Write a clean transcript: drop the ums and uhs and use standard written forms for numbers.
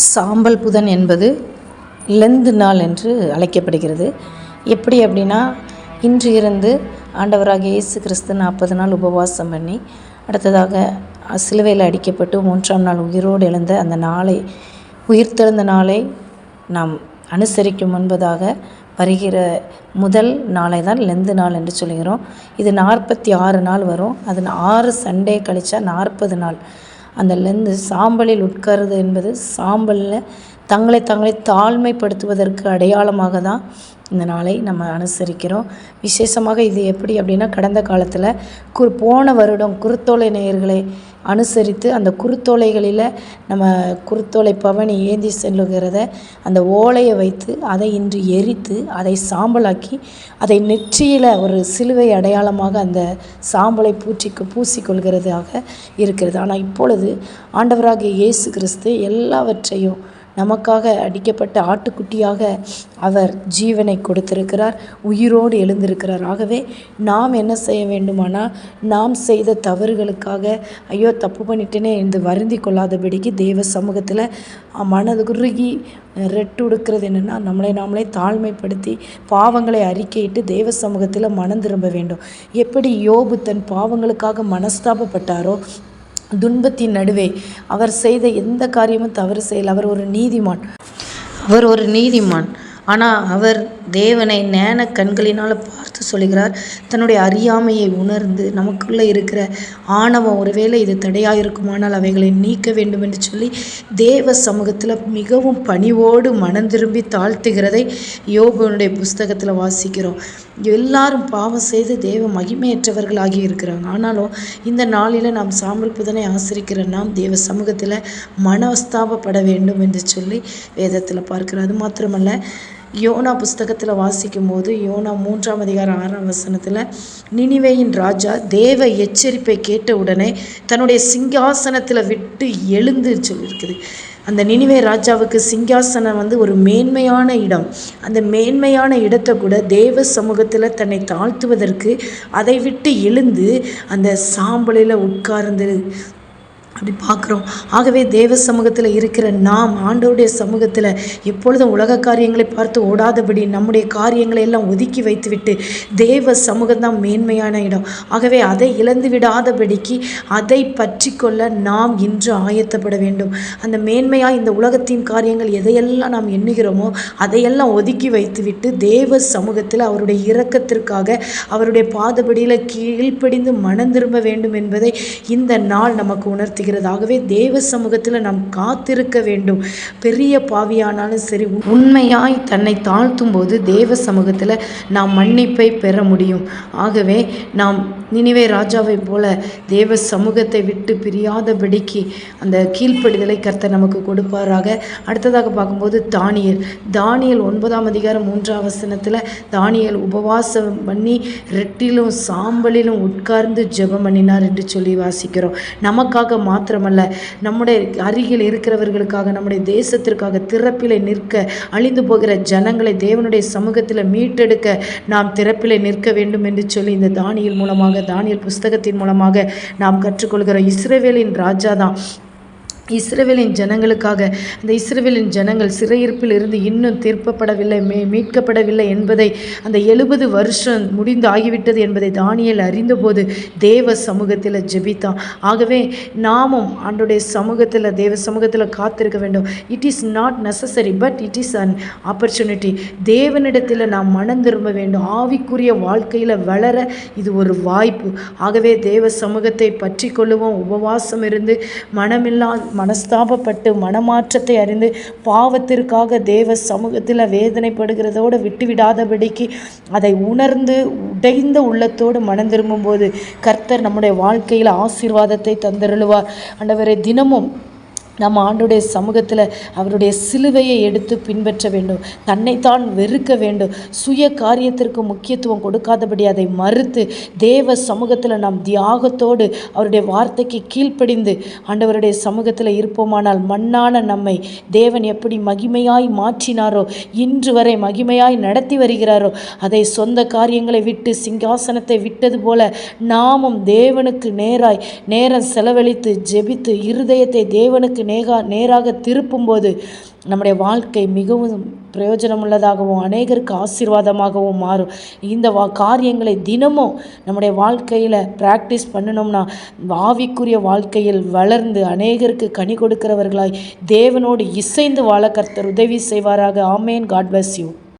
சாம்பல் புதன் என்பது லெந்து நாள் என்று அழைக்கப்படுகிறது. எப்படி அப்படின்னா, இன்று இருந்து ஆண்டவராகிய இயேசு கிறிஸ்து 40 நாள் உபவாசம் பண்ணி, அடுத்ததாக சிலுவையில் அடிக்கப்பட்டு 3ஆம் நாள் உயிரோடு எழுந்த அந்த நாளை, உயிர்த்தெழுந்த நாளை நாம் அனுசரிக்கும் முன்பதாக வருகிற முதல் நாளை தான் லெந்து நாள் என்று சொல்கிறோம். இது 46 நாள் வரும். அது 6 சண்டே கழிச்சா 40 நாள். அந்த லெந்து சாம்பலில் உட்காருது என்பது சாம்பலில் தங்களை தாழ்மைப்படுத்துவதற்கு அடையாளமாக தான் இந்த நாளை நம்ம அனுசரிக்கிறோம். விசேஷமாக இது எப்படி அப்படின்னா, கடந்த காலத்தில் போன வருடம் குருத்தோலை நேயர்களை அனுசரித்து அந்த குருத்தோலைகளில் நம்ம குருத்தோலை பவனி ஏந்தி செல்லுகிறத அந்த ஓலையை வைத்து அதை இன்று எரித்து அதை சாம்பலாக்கி அதை நெற்றியில் ஒரு சிலுவை அடையாளமாக அந்த சாம்பலை பூசிக்கொள்கிறதாக இருக்கிறது. ஆனால் இப்பொழுது ஆண்டவராகிய இயேசு கிறிஸ்து எல்லாவற்றையும் நமக்காக அடிக்கப்பட்ட ஆட்டுக்குட்டியாக அவர் ஜீவனை கொடுத்திருக்கிறார், உயிரோடு எழுந்திருக்கிறார். ஆகவே நாம் என்ன செய்ய வேண்டுமானால், நாம் செய்த தவறுகளுக்காக ஐயோ தப்பு பண்ணிட்டேனே என்று வருந்தி கொள்ளாதபடிக்கு தேவ சமூகத்தில் மனது குறுகி ரெட்டுடுக்கிறது என்னென்னா, நாமளே தாழ்மைப்படுத்தி பாவங்களை அறிக்கையிட்டு தேவ சமூகத்தில் மனம் திரும்ப வேண்டும். எப்படி யோபு தன் பாவங்களுக்காக மனஸ்தாபப்பட்டாரோ, துன்பத்தின் நடுவே அவர் செய்த எந்த காரியமும் தவறு செய்யல. அவர் ஒரு நீதிமான். ஆனால் அவர் தேவனை ஞான கண்களினால் பார்த்து சொல்கிறார். தன்னுடைய அறியாமையை உணர்ந்து நமக்குள்ளே இருக்கிற ஆணவம் ஒருவேளை இது தடையாக இருக்குமானால் அவைகளை நீக்க வேண்டும் என்று சொல்லி தேவ சமூகத்தில் மிகவும் பணிவோடு மனம் திரும்பி தாழ்த்துகிறதை யோபுனுடைய புஸ்தகத்தில் வாசிக்கிறோம். எல்லாரும் பாவம் செய்து தேவ மகிமையற்றவர்களாகி இருக்கிறாங்க. ஆனாலும் இந்த நாளில் நாம் சாம்பல் புதனை ஆசிரிக்கிற நாம் தேவ சமூகத்தில் மனஸ்தாபப்பட வேண்டும் என்று சொல்லி வேதத்தில் பார்க்கிறோம். அது மாத்திரமல்ல, யோனா புஸ்தகத்தில் வாசிக்கும் போது யோனா 3ஆம் அதிகாரம் 6ஆம் வசனத்தில் நினிவேயின் ராஜா தேவ எச்சரிப்பை கேட்ட உடனே தன்னுடைய சிங்காசனத்தில் விட்டு எழுந்து சொல்லியிருக்குது. அந்த நினிவே ராஜாவுக்கு சிங்காசனம் ஒரு மேன்மையான இடம். அந்த மேன்மையான இடத்தை கூட தேவ சமூகத்தில் தன்னை தாழ்த்துவதற்கு அதை விட்டு எழுந்து அந்த சாம்பலில் உட்கார்ந்து அப்படி பார்க்குறோம். ஆகவே தேவ சமூகத்தில் இருக்கிற நாம் ஆண்டவருடைய சமூகத்தில் எப்பொழுதும் உலக காரியங்களை பார்த்து ஓடாதபடி நம்முடைய காரியங்களை எல்லாம் ஒதுக்கி வைத்துவிட்டு தேவ சமூகம் தான் மேன்மையான இடம். ஆகவே அதை இழந்து விடாதபடிக்கு அதை பற்றி கொள்ள நாம் இன்று ஆயத்தப்பட வேண்டும். அந்த மேன்மையாக இந்த உலகத்தின் காரியங்கள் எதையெல்லாம் நாம் எண்ணுகிறோமோ அதையெல்லாம் ஒதுக்கி வைத்துவிட்டு தேவ சமூகத்தில் அவருடைய இரக்கத்திற்காக அவருடைய பாதபடியில் கீழ்ப்படிந்து மனம் திரும்ப வேண்டும் என்பதை இந்த நாள் நமக்கு உணர்த்தி. ஆகவே தேவ சமூகத்தில் நாம் காத்திருக்க வேண்டும். பெரிய பாவியானாலும் சரி, உண்மையாய் தன்னை தாழ்த்தும் போது தேவ சமூகத்தில் நாம் மன்னிப்பை பெற முடியும். ஆகவே நாம் நினிவே ராஜாவை போல தேவ சமூகத்தை விட்டு பிரியாதபடிக்கு அந்த கீழ்ப்படிதலை கர்த்தர் நமக்கு கொடுப்பாராக. அடுத்ததாக பார்க்கும்போது தானியேல் 9ஆம் அதிகாரம் 3ஆம் வசனத்தில் தானியேல் உபவாசம் பண்ணி ரெட்டிலும் சாம்பலிலும் உட்கார்ந்து ஜெபம் பண்ணினார் என்று சொல்லி வாசிக்கிறோம். நமக்காக மாத்திரமல்ல, நம்முடைய அருகில் இருக்கிறவர்களுக்காக, நம்முடைய தேசத்திற்காக திறப்பிலை நிற்க, அழிந்து போகிற ஜனங்களை தேவனுடைய சமூகத்தில் மீட்டெடுக்க நாம் திறப்பிலை நிற்க வேண்டும் என்று சொல்லி இந்த தானியேல் மூலமாக, தானியேல் புஸ்தகத்தின் மூலமாக நாம் கற்றுக்கொள்கிற இஸ்ரவேலின் ராஜா தான். இஸ்ரவேலின் ஜனங்களுக்காக, அந்த இஸ்ரவேலின் ஜனங்கள் சிறையிருப்பில் இருந்து இன்னும் தீர்க்கப்படவில்லை, மீட்கப்படவில்லை என்பதை, அந்த 70 வருஷம் முடிந்து ஆகிவிட்டது என்பதை தானியேல் அறிந்தபோது தேவ சமூகத்தில் ஜெபித்தான். ஆகவே நாமும் ஆண்டவருடைய சமூகத்தில் தேவ சமூகத்தில் காத்திருக்க வேண்டும். It is not necessary, but it is an opportunity. தேவனிடத்தில் நாம் மனம் திரும்ப வேண்டும். ஆவிக்குரிய வாழ்க்கையில் வளர இது ஒரு வாய்ப்பு. ஆகவே தேவ சமூகத்தை பற்றி கொள்ளுவோம். உபவாசம் இருந்து மனஸ்தாபப்பட்டு மனமாற்றத்தை அறிந்து பாவத்திற்காக தேவ சமூகத்தில் வேதனைப்படுகிறதோடு விட்டுவிடாதபடிக்கு அதை உணர்ந்து உடைந்த உள்ளத்தோடு மனம் திரும்பும்போது கர்த்தர் நம்முடைய வாழ்க்கையில் ஆசீர்வாதத்தை தந்தருளுவார். ஆண்டவரே, தினமும் நம்ம ஆண்டவருடைய சமூகத்தில் அவருடைய சிலுவையை எடுத்து பின்பற்ற வேண்டும். தன்னைத்தான் வெறுக்க வேண்டும். சுய காரியத்திற்கு முக்கியத்துவம் கொடுக்காதபடி அதை மறுத்து தேவ சமூகத்தில் நாம் தியாகத்தோடு அவருடைய வார்த்தைக்கு கீழ்ப்படிந்து ஆண்டவருடைய சமூகத்தில் இருப்போமானால் மண்ணான நம்மை தேவன் எப்படி மகிமையாய் மாற்றினாரோ, இன்று வரை மகிமையாய் நடத்தி வருகிறாரோ, அதை சொந்த காரியங்களை விட்டு சிங்காசனத்தை விட்டது போல நாமும் தேவனுக்கு நேரம் செலவழித்து ஜெபித்து இருதயத்தை தேவனுக்கு நேராக திருப்பும்போது நம்முடைய வாழ்க்கை மிகவும் பிரயோஜனமுள்ளதாகவும் அநேகருக்கு ஆசீர்வாதமாகவும் மாறும். இந்த காரியங்களை தினமும் நம்முடைய வாழ்க்கையில் ப்ராக்டிஸ் பண்ணணும்னா ஆவிக்குரிய வாழ்க்கையில் வளர்ந்து அநேகருக்கு கனி கொடுக்கிறவர்களாய் தேவனோடு இசைந்து வாழ கர்த்தர் உதவி செய்வாராக. ஆமேன். God bless you.